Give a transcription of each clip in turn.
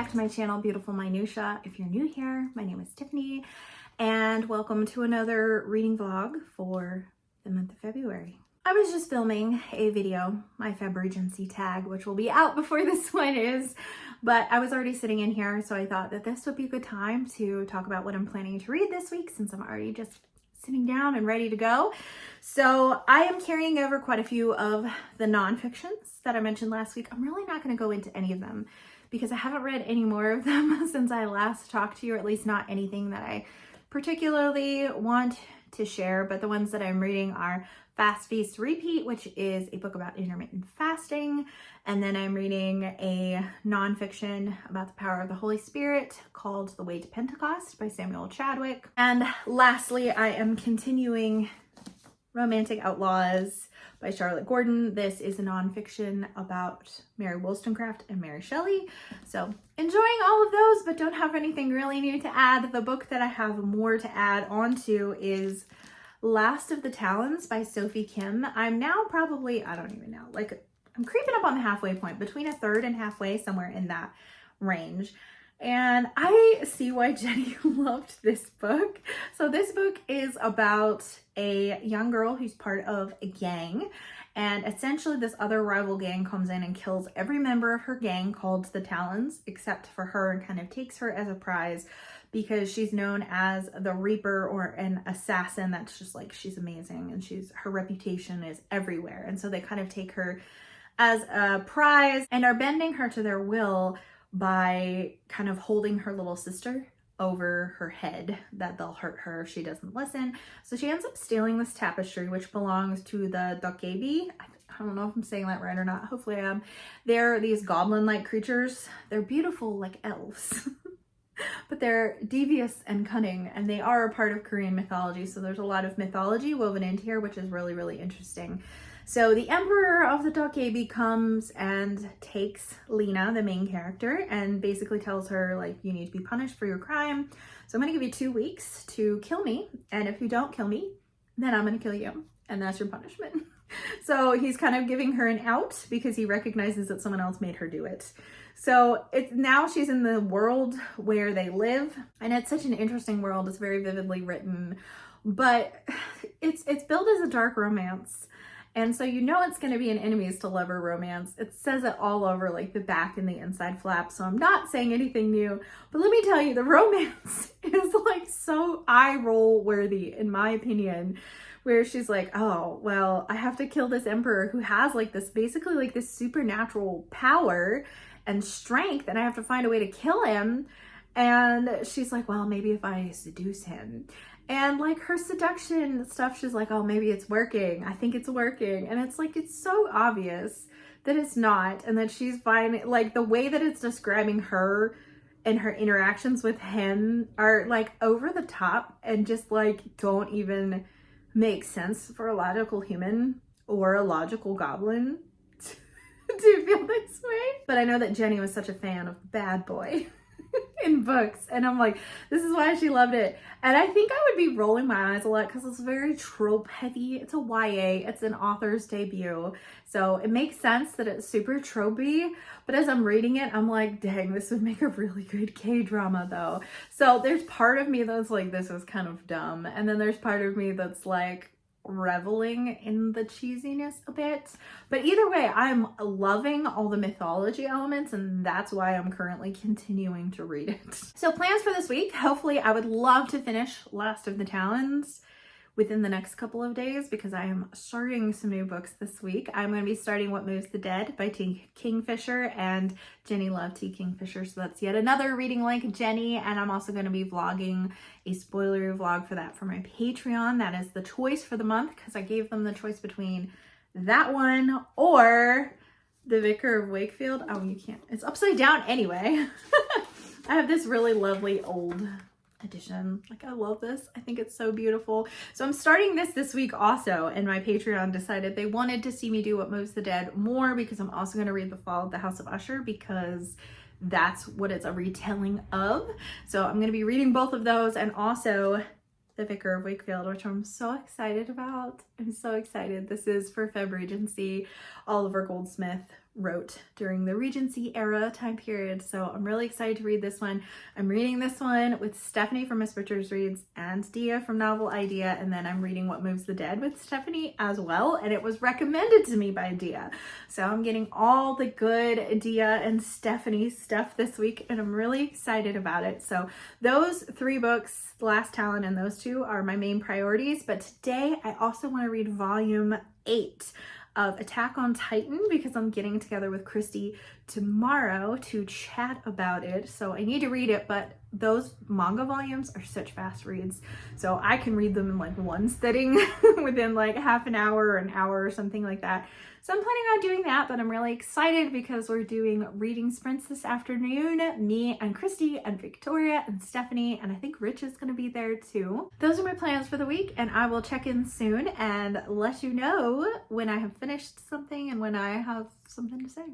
back to my channel, Beautiful Minutia. If you're new here, my name is Tiffany, and welcome to another reading vlog for the month of February. I was just filming a video, my February tag, which will be out before this one is, but I was already sitting in here, so I thought that this would be a good time to talk about what I'm planning to read this week since I'm already just sitting down and ready to go. So I am carrying over quite a few of the non-fictions that I mentioned last week. I'm really not going to go into any of them because I haven't read any more of them since I last talked to you, or at least not anything that I particularly want to share. But the ones that I'm reading are Fast Feast Repeat, which is a book about intermittent fasting. And then I'm reading a nonfiction about the power of the Holy Spirit called The Way to Pentecost by Samuel Chadwick. And lastly, I am continuing Romantic Outlaws by Charlotte Gordon. This is a nonfiction about Mary Wollstonecraft and Mary Shelley. So enjoying all of those, but don't have anything really new to add. The book that I have more to add onto is Last of the Talons by Sophie Kim. I'm now probably, I don't even know, like I'm creeping up on the halfway point, between a third and halfway, somewhere in that range. And I see why Jenny loved this book. So this book is about a young girl who's part of a gang. And essentially this other rival gang comes in and kills every member of her gang called the Talons, except for her, and kind of takes her as a prize because she's known as the Reaper, or an assassin that's just like, she's amazing and her reputation is everywhere. And so they kind of take her as a prize and are bending her to their will by kind of holding her little sister over her head, that they'll hurt her if she doesn't listen. So she ends up stealing this tapestry, which belongs to the Dokebi. I don't know if I'm saying that right or not. Hopefully I am. They're these goblin-like creatures. They're beautiful like elves. But they're devious and cunning, and they are a part of Korean mythology. So there's a lot of mythology woven into here, which is really, really interesting. So the emperor of the Dokebi comes and takes Lena, the main character, and basically tells her, like, you need to be punished for your crime. So I'm going to give you 2 weeks to kill me. And if you don't kill me, then I'm going to kill you. And that's your punishment. So he's kind of giving her an out because he recognizes that someone else made her do it. So now she's in the world where they live, and it's such an interesting world. It's very vividly written, but it's billed as a dark romance. And so you know it's going to be an enemies to lover romance. It says it all over like the back and the inside flap. So I'm not saying anything new, but let me tell you, the romance is like so eye roll worthy in my opinion, where she's like, oh, well, I have to kill this emperor who has like this, basically like this supernatural power and strength, and I have to find a way to kill him. And she's like, well, maybe if I seduce him. And like her seduction stuff, she's like, oh, maybe it's working. I think it's working. And it's like, it's so obvious that it's not. And that she's fine. Like the way that it's describing her and her interactions with him are like over the top and just like don't even make sense for a logical human or a logical goblin to feel this way. But I know that Jenny was such a fan of Bad Boy in books, and I'm like, this is why she loved it. And I think I would be rolling my eyes a lot because it's very trope heavy. It's a YA, it's an author's debut, so it makes sense that it's super tropey. But as I'm reading it, I'm like, dang, this would make a really good K-drama though. So there's part of me that's like, this is kind of dumb, and then there's part of me that's like reveling in the cheesiness a bit. But either way, I'm loving all the mythology elements, and that's why I'm currently continuing to read it. So plans for this week, hopefully I would love to finish Last of the Talons within the next couple of days because I am starting some new books this week. I'm going to be starting What Moves the Dead by T. Kingfisher, and Jenny loved T. Kingfisher, so that's yet another reading like Jenny. And I'm also going to be vlogging a spoiler vlog for that for my Patreon. That is the choice for the month because I gave them the choice between that one or The Vicar of Wakefield. Oh, you can't. It's upside down anyway. I have this really lovely old edition. Like, I love this. I think it's so beautiful. So I'm starting this week also, and my Patreon decided they wanted to see me do What Moves the Dead more because I'm also going to read The Fall of the House of Usher because that's what it's a retelling of. So I'm going to be reading both of those, and also The Vicar of Wakefield, which I'm so excited about. I'm so excited. This is for February Oliver Goldsmith wrote during the Regency era time period. So I'm really excited to read this one. I'm reading this one with Stephanie from Miss Richards Reads and Dia from Novel Idea, and then I'm reading What Moves the Dead with Stephanie as well, and it was recommended to me by Dia. So I'm getting all the good Dia and Stephanie stuff this week, and I'm really excited about it. So those 3 books, The Last Talon and those 2, are my main priorities, but today I also want to read volume 8 of Attack on Titan because I'm getting together with Christy tomorrow to chat about it. So I need to read it, but those manga volumes are such fast reads. So I can read them in like one sitting within like half an hour or an hour or something like that. So I'm planning on doing that, but I'm really excited because we're doing reading sprints this afternoon. Me and Christy and Victoria and Stephanie, and I think Rich is going to be there too. Those are my plans for the week, and I will check in soon and let you know when I have finished something and when I have something to say.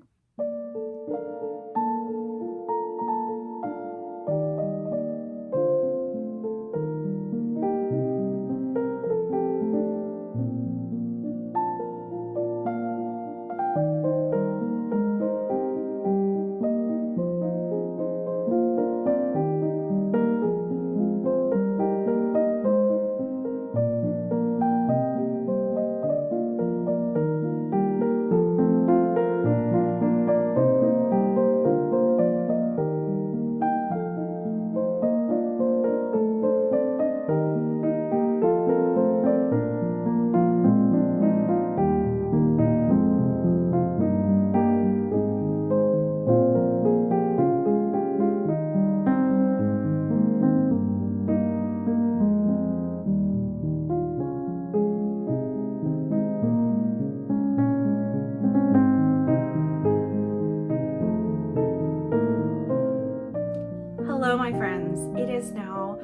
Hello, my friends. It is now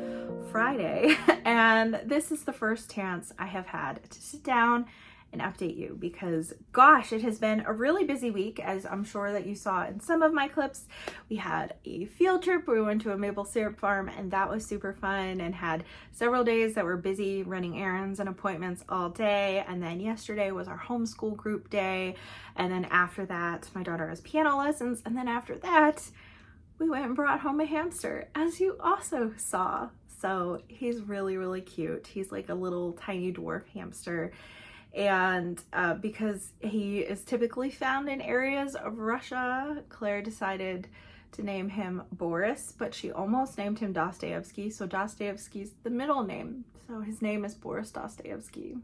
Friday, and this is the first chance I have had to sit down and update you because, gosh, it has been a really busy week, as I'm sure that you saw in some of my clips. We had a field trip. We went to a maple syrup farm, and that was super fun, and had several days that were busy running errands and appointments all day. And then yesterday was our homeschool group day. And then after that, my daughter has piano lessons. And then after that, we went and brought home a hamster, as you also saw. So he's really, really cute. He's like a little tiny dwarf hamster. And because he is typically found in areas of Russia, Claire decided to name him Boris, but she almost named him Dostoevsky. So Dostoevsky's the middle name. So his name is Boris Dostoevsky,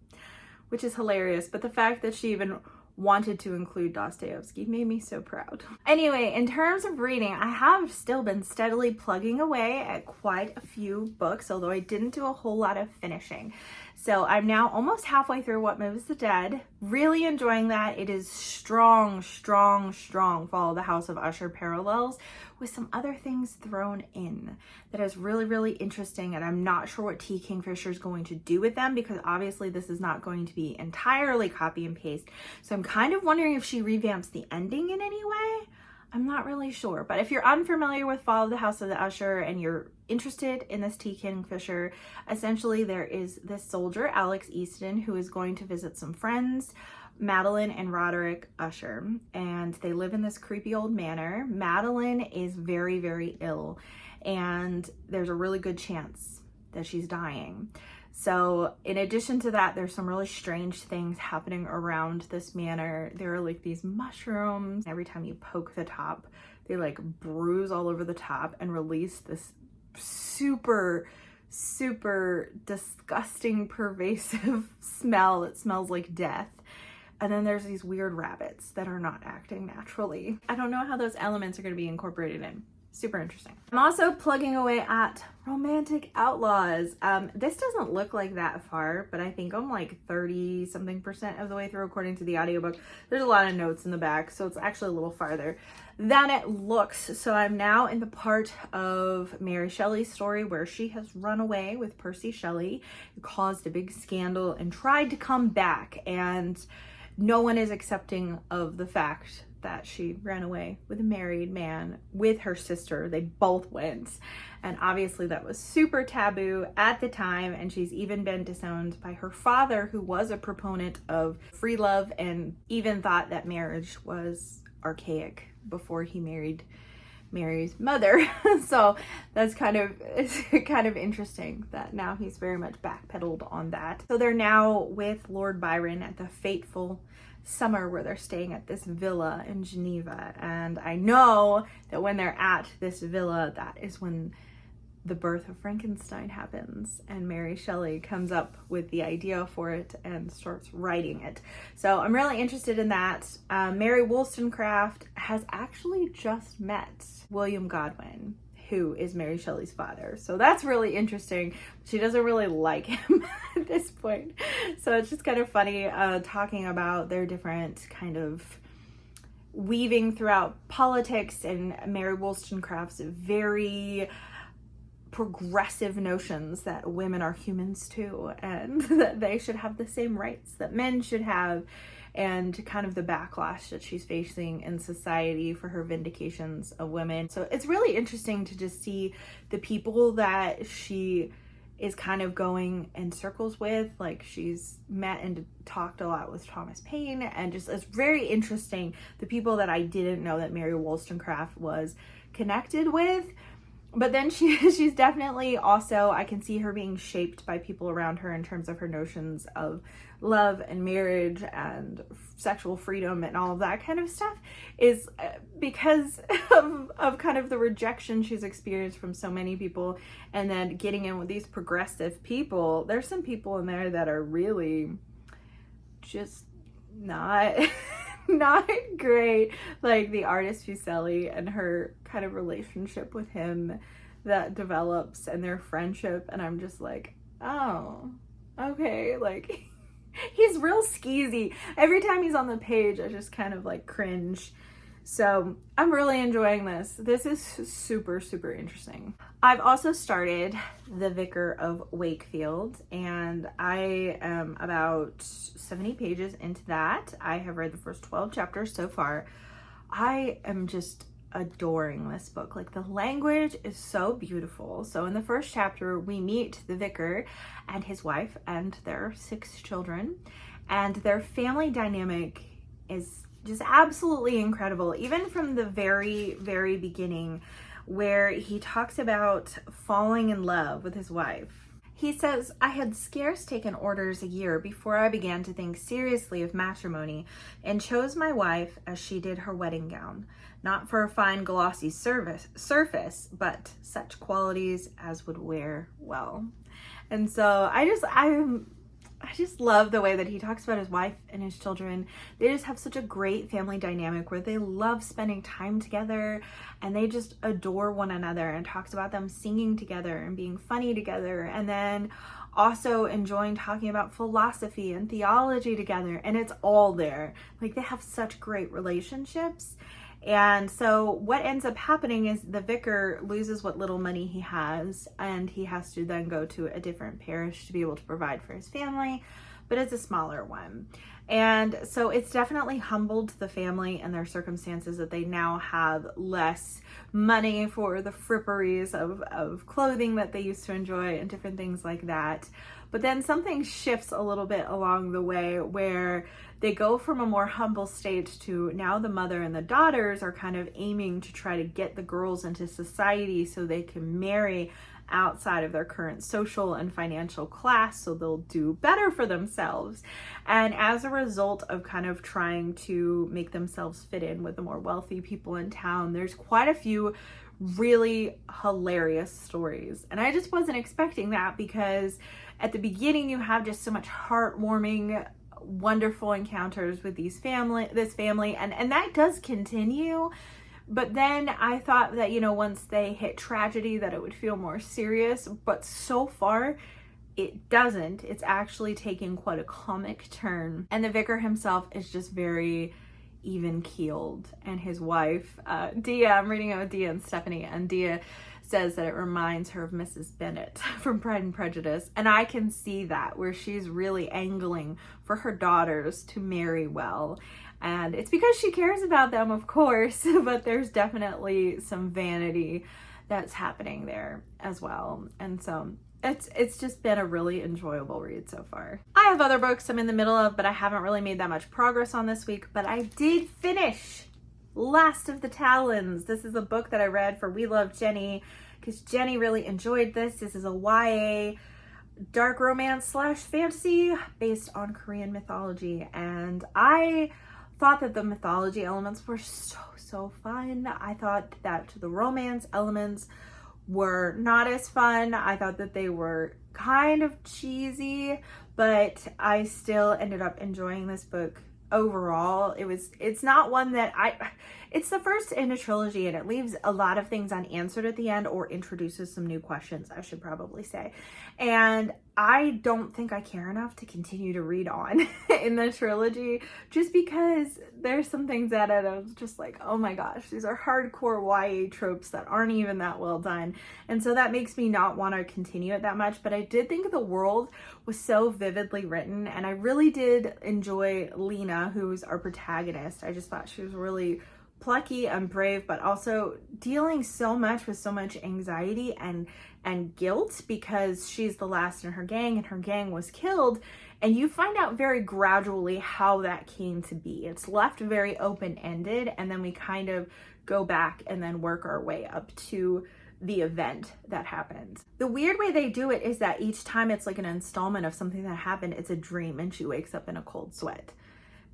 which is hilarious. But the fact that she even wanted to include Dostoevsky made me so proud. Anyway, in terms of reading, I have still been steadily plugging away at quite a few books, although I didn't do a whole lot of finishing. So I'm now almost halfway through What Moves the Dead. Really enjoying that. It is strong Follow the House of Usher parallels with some other things thrown in that is really, really interesting. And I'm not sure what T. Kingfisher is going to do with them because obviously this is not going to be entirely copy and paste. So I'm kind of wondering if she revamps the ending in any way. I'm not really sure, but if you're unfamiliar with Follow the House of the Usher and you're interested in this T. Kingfisher, essentially there is this soldier, Alex Easton, who is going to visit some friends, Madeline and Roderick Usher, and they live in this creepy old manor. Madeline is very, very ill, and there's a really good chance that she's dying. So in addition to that, there's some really strange things happening around this manor. There are like these mushrooms. Every time you poke the top, they like bruise all over the top and release this super disgusting, pervasive smell that smells like death. And then there's these weird rabbits that are not acting naturally. I don't know how those elements are going to be incorporated in. Super interesting. I'm also plugging away at Romantic Outlaws. This doesn't look like that far, but I think I'm like 30-something% of the way through according to the audiobook. There's a lot of notes in the back, so it's actually a little farther than it looks. So I'm now in the part of Mary Shelley's story where she has run away with Percy Shelley, who caused a big scandal and tried to come back, and no one is accepting of the fact that she ran away with a married man with her sister. They both went. And obviously that was super taboo at the time. And she's even been disowned by her father, who was a proponent of free love and even thought that marriage was archaic before he married Mary's mother. So that's it's kind of interesting that now he's very much backpedaled on that. So they're now with Lord Byron at the fateful summer where they're staying at this villa in Geneva. And I know that when they're at this villa, that is when the birth of Frankenstein happens, and Mary Shelley comes up with the idea for it and starts writing it. So I'm really interested in that. Mary Wollstonecraft has actually just met William Godwin, who is Mary Shelley's father. So that's really interesting. She doesn't really like him at this point. So it's just kind of funny talking about their different kind of weaving throughout politics and Mary Wollstonecraft's very progressive notions that women are humans too, and that they should have the same rights that men should have, and kind of the backlash that she's facing in society for her vindications of women. So it's really interesting to just see the people that she is kind of going in circles with. Like, she's met and talked a lot with Thomas Paine, and just it's very interesting the people that I didn't know that Mary Wollstonecraft was connected with. But then she's definitely also, I can see her being shaped by people around her in terms of her notions of love and marriage and sexual freedom and all of that kind of stuff, is because of kind of the rejection she's experienced from so many people. And then getting in with these progressive people, there's some people in there that are really just not not great, like the artist Fuseli and her kind of relationship with him that develops and their friendship, and I'm just like, oh, okay, like he's real skeezy. Every time he's on the page, I just kind of like cringe. So I'm really enjoying this. This is super, super interesting. I've also started The Vicar of Wakefield, and I am about 70 pages into that. I have read the first 12 chapters so far. I am just adoring this book. Like, the language is so beautiful. So in the first chapter, we meet the vicar and his wife and their 6 children, and their family dynamic is just absolutely incredible, even from the very, very beginning, where he talks about falling in love with his wife. He says, "I had scarce taken orders a year before I began to think seriously of matrimony, and chose my wife as she did her wedding gown, not for a fine glossy surface, but such qualities as would wear well." And so I just love the way that he talks about his wife and his children. They just have such a great family dynamic where they love spending time together, and they just adore one another, and talks about them singing together and being funny together, and then also enjoying talking about philosophy and theology together. And it's all there. Like, they have such great relationships. And so what ends up happening is the vicar loses what little money he has, and he has to then go to a different parish to be able to provide for his family, but it's a smaller one. And so it's definitely humbled the family and their circumstances that they now have less money for the fripperies of clothing that they used to enjoy and different things like that. But then something shifts a little bit along the way, where they go from a more humble state to now the mother and the daughters are kind of aiming to try to get the girls into society so they can marry outside of their current social and financial class, so they'll do better for themselves. And as a result of kind of trying to make themselves fit in with the more wealthy people in town, there's quite a few really hilarious stories. And I just wasn't expecting that, because at the beginning you have just so much heartwarming, wonderful encounters with this family, and that does continue. But then I thought that, you know, once they hit tragedy, that it would feel more serious, but so far it doesn't. It's actually taking quite a comic turn, and the vicar himself is just very even-keeled, and his wife, Dia, I'm reading it with Dia and Stephanie, and Dia says that it reminds her of Mrs. Bennet from Pride and Prejudice, and I can see that, where she's really angling for her daughters to marry well. And it's because she cares about them, of course, but there's definitely some vanity that's happening there as well. And so it's just been a really enjoyable read so far. I have other books I'm in the middle of, but I haven't really made that much progress on this week. But I did finish Last of the Talons. This is a book that I read for We Love Jenny because Jenny really enjoyed this. This is a YA dark romance slash fantasy based on Korean mythology, and I thought that the mythology elements were so fun. I thought that the romance elements were not as fun. I thought that they were kind of cheesy, but I still ended up enjoying this book overall. It's not one that it's the first in a trilogy, and it leaves a lot of things unanswered at the end, or introduces some new questions, I should probably say. And I don't think I care enough to continue to read on in the trilogy, just because there's some things that I was just like, oh my gosh, these are hardcore YA tropes that aren't even that well done. And so that makes me not want to continue it that much. But I did think the world was so vividly written, and I really did enjoy Lena, who's our protagonist. I just thought she was really plucky and brave, but also dealing so much with so much anxiety and guilt, because she's the last in her gang and her gang was killed. And you find out very gradually how that came to be. It's left very open-ended, and then we kind of go back and then work our way up to the event that happened. The weird way they do it is that each time it's like an installment of something that happened. It's a dream, and she wakes up in a cold sweat.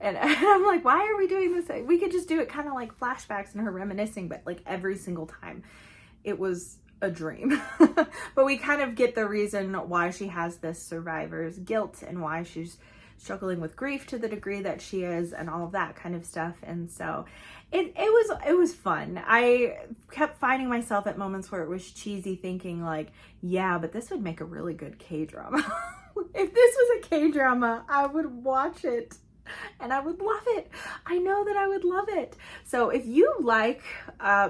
And I'm like, why are we doing this? We could just do it kind of like flashbacks and her reminiscing, but like every single time it was a dream. But we kind of get the reason why she has this survivor's guilt and why she's struggling with grief to the degree that she is, and all of that kind of stuff. And so it was fun. I kept finding myself at moments where it was cheesy, thinking like, yeah, but this would make a really good K-drama. If this was a K-drama, I would watch it. And I would love it. I know that I would love it. So if you like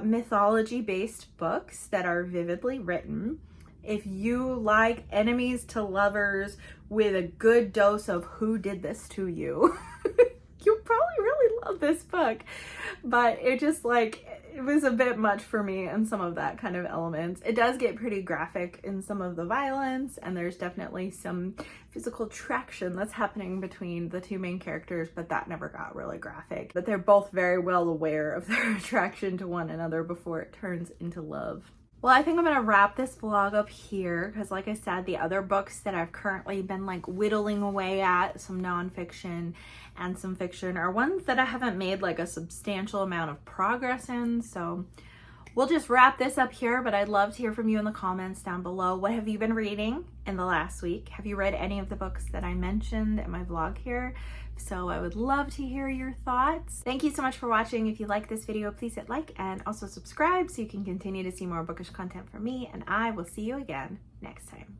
mythology-based books that are vividly written, if you like enemies to lovers with a good dose of who did this to you, you'll probably really love this book. But it just it was a bit much for me in some of that kind of elements. It does get pretty graphic in some of the violence, and there's definitely some physical traction that's happening between the two main characters, but that never got really graphic. But they're both very well aware of their attraction to one another before it turns into love. Well, I think I'm gonna wrap this vlog up here, because like I said, the other books that I've currently been like whittling away at, some nonfiction and some fiction, are ones that I haven't made like a substantial amount of progress in. So we'll just wrap this up here, but I'd love to hear from you in the comments down below. What have you been reading in the last week? Have you read any of the books that I mentioned in my vlog here? So I would love to hear your thoughts. Thank you so much for watching. If you like this video, please hit like and also subscribe so you can continue to see more bookish content from me, and I will see you again next time.